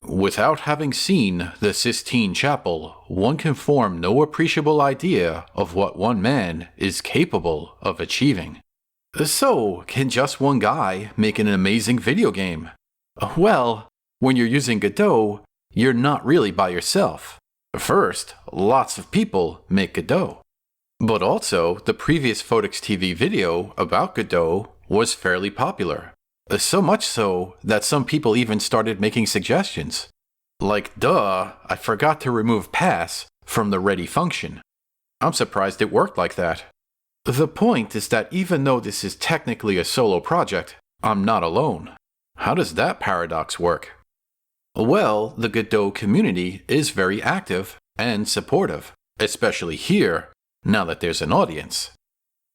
Without having seen the Sistine Chapel, one can form no appreciable idea of what one man is capable of achieving. So, can just one guy make an amazing video game? Well, when you're using Godot, you're not really by yourself. First, lots of people make Godot. But also, the previous Phottix TV video about Godot was fairly popular. So much so that some people even started making suggestions. Like, duh, I forgot to remove pass from the ready function. I'm surprised it worked like that. The point is that even though this is technically a solo project, I'm not alone. How does that paradox work? Well, the Godot community is very active and supportive, especially here, now that there's an audience.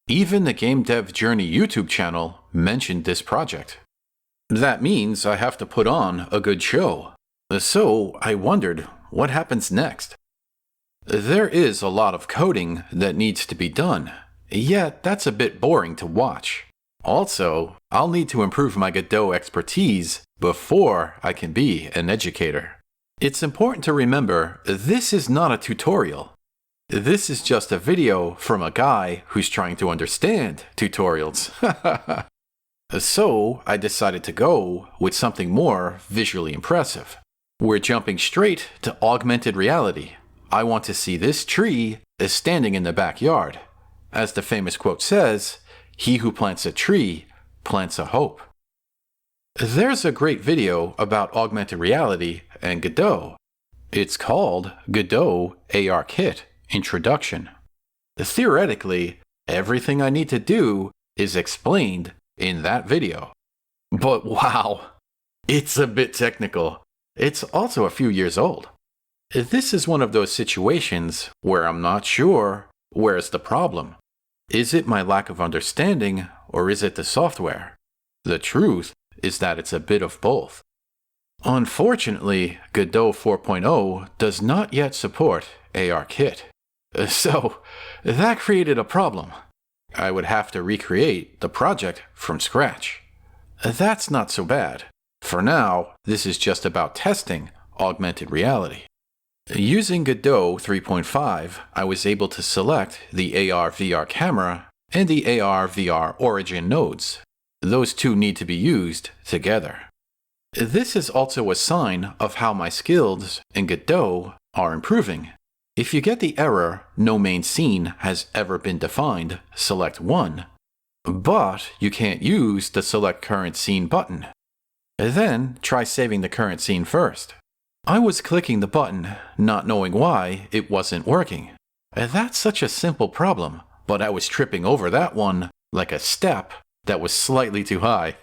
Even the Game Dev Journey YouTube channel mentioned this project. That means I have to put on a good show. So I wondered, what happens next? There is a lot of coding that needs to be done, yet that's a bit boring to watch. Also, I'll need to improve my Godot expertise before I can be an educator. It's important to remember, this is not a tutorial. This is just a video from a guy who's trying to understand tutorials. So I decided to go with something more visually impressive. We're jumping straight to augmented reality. I want to see this tree is standing in the backyard. As the famous quote says, "He who plants a tree plants a hope." There's a great video about augmented reality and Godot. It's called Godot ARKit Introduction. Theoretically, everything I need to do is explained in that video. But wow, it's a bit technical. It's also a few years old. This is one of those situations where I'm not sure where's the problem. Is it my lack of understanding or is it the software? The truth is that it's a bit of both. Unfortunately, Godot 4.0 does not yet support ARKit. So, that created a problem. I would have to recreate the project from scratch. That's not so bad. For now, this is just about testing augmented reality. Using Godot 3.5, I was able to select the AR/VR camera and the AR/VR origin nodes. Those two need to be used together. This is also a sign of how my skills in Godot are improving. If you get the error, no main scene has ever been defined, select 1. But you can't use the select current scene button. Then try saving the current scene first. I was clicking the button, not knowing why it wasn't working. That's such a simple problem, but I was tripping over that one like a step that was slightly too high.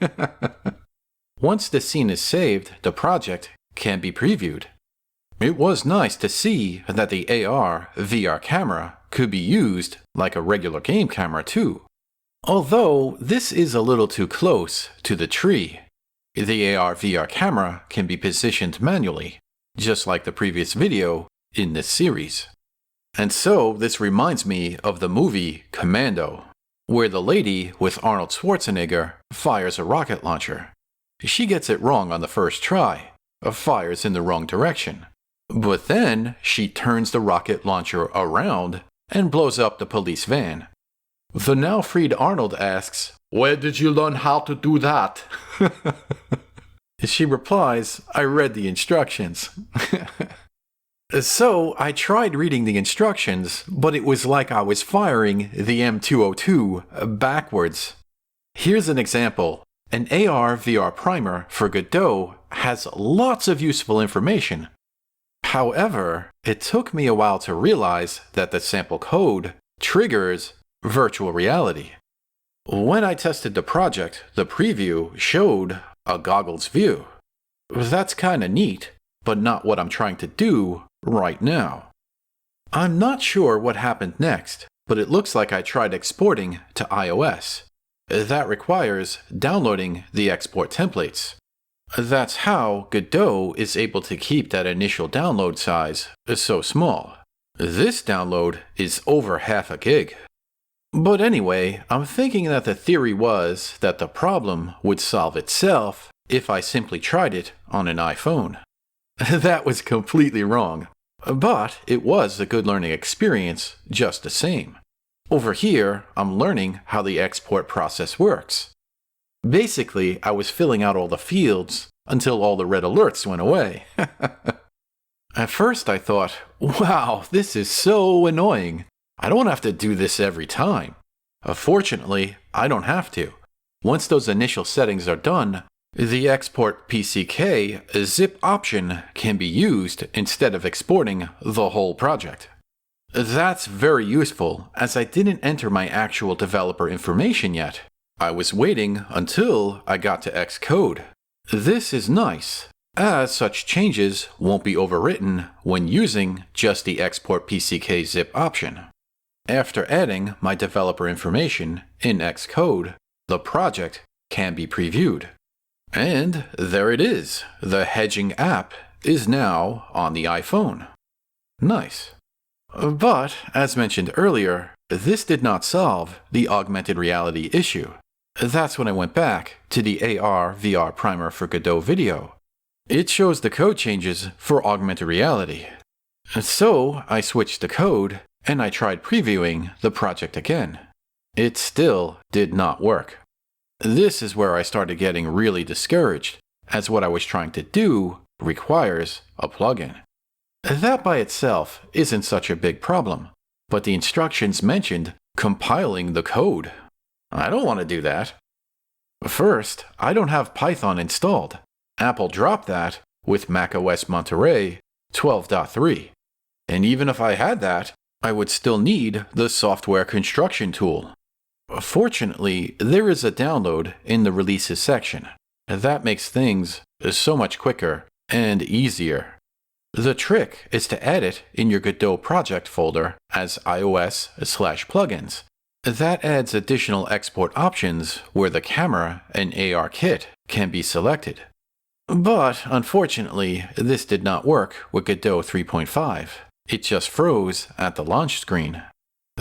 Once the scene is saved, the project can be previewed. It was nice to see that the AR/VR camera could be used like a regular game camera too. Although this is a little too close to the tree. The AR/VR camera can be positioned manually, just like the previous video in this series. And so this reminds me of the movie Commando, where the lady with Arnold Schwarzenegger fires a rocket launcher. She gets it wrong on the first try, fires in the wrong direction. But then she turns the rocket launcher around and blows up the police van. The now freed Arnold asks, "Where did you learn how to do that?" She replies, "I read the instructions." So I tried reading the instructions, but it was like I was firing the M202 backwards. Here's an example. An AR/VR primer for Godot has lots of useful information. However, it took me a while to realize that the sample code triggers virtual reality. When I tested the project, the preview showed a goggles view. That's kinda neat, but not what I'm trying to do right now. I'm not sure what happened next, but it looks like I tried exporting to iOS. That requires downloading the export templates. That's how Godot is able to keep that initial download size so small. This download is over half a gig. But anyway, I'm thinking that the theory was that the problem would solve itself if I simply tried it on an iPhone. That was completely wrong. But it was a good learning experience just the same. Over here, I'm learning how the export process works. Basically, I was filling out all the fields until all the red alerts went away. At first, I thought, wow, this is so annoying. I don't have to do this every time. Fortunately, I don't have to. Once those initial settings are done, the Export PCK zip option can be used instead of exporting the whole project. That's very useful, as I didn't enter my actual developer information yet. I was waiting until I got to Xcode. This is nice, as such changes won't be overwritten when using just the Export PCK zip option. After adding my developer information in Xcode, the project can be previewed. And there it is. The hedging app is now on the iPhone. Nice. But, as mentioned earlier, this did not solve the augmented reality issue. That's when I went back to the AR/VR primer for Godot video. It shows the code changes for augmented reality. So I switched the code and I tried previewing the project again. It still did not work. This is where I started getting really discouraged, as what I was trying to do requires a plugin. That by itself isn't such a big problem, but the instructions mentioned compiling the code. I don't want to do that. First, I don't have Python installed. Apple dropped that with macOS Monterey 12.3. And even if I had that, I would still need the software construction tool. Fortunately, there is a download in the releases section. That makes things so much quicker and easier. The trick is to add it in your Godot project folder as iOS/plugins. That adds additional export options where the camera and AR kit can be selected. But unfortunately, this did not work with Godot 3.5. It just froze at the launch screen.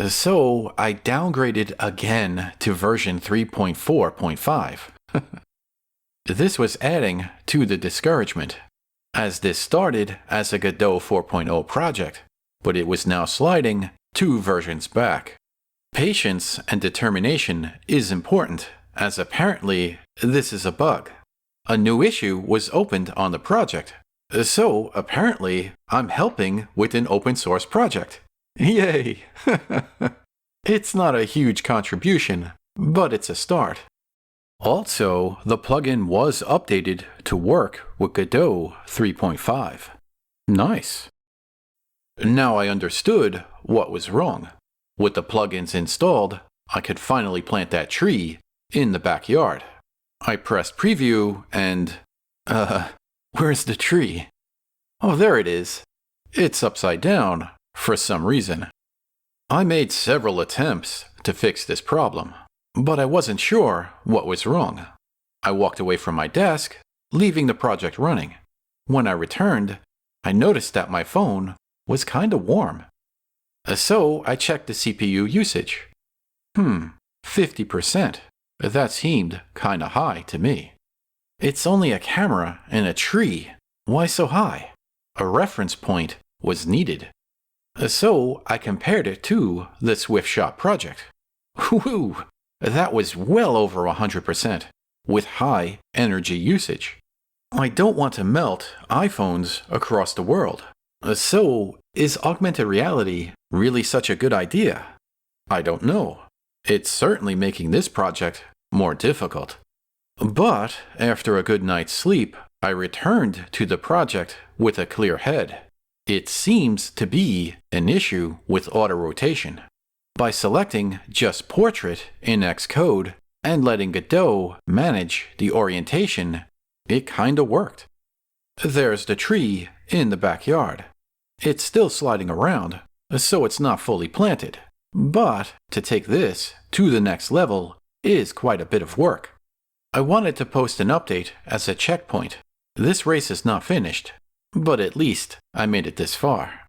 So I downgraded again to version 3.4.5. This was adding to the discouragement, as this started as a Godot 4.0 project, but it was now sliding 2 versions back. Patience and determination is important, as apparently this is a bug. A new issue was opened on the project, so apparently I'm helping with an open source project. Yay! It's not a huge contribution, but it's a start. Also, the plugin was updated to work with Godot 3.5. Nice. Now I understood what was wrong. With the plugins installed, I could finally plant that tree in the backyard. I pressed preview and... where's the tree? Oh, there it is. It's upside down for some reason. I made several attempts to fix this problem, but I wasn't sure what was wrong. I walked away from my desk, leaving the project running. When I returned, I noticed that my phone was kinda warm. So I checked the CPU usage. 50%. That seemed kinda high to me. It's only a camera and a tree. Why so high? A reference point was needed. So I compared it to the SwiftShot project. Whew! That was well over 100%, with high energy usage. I don't want to melt iPhones across the world. So, is augmented reality really such a good idea? I don't know. It's certainly making this project more difficult. But after a good night's sleep, I returned to the project with a clear head. It seems to be an issue with auto-rotation. By selecting just Portrait in Xcode and letting Godot manage the orientation, it kinda worked. There's the tree in the backyard. It's still sliding around, so it's not fully planted. But to take this to the next level is quite a bit of work. I wanted to post an update as a checkpoint. This race is not finished, but at least I made it this far.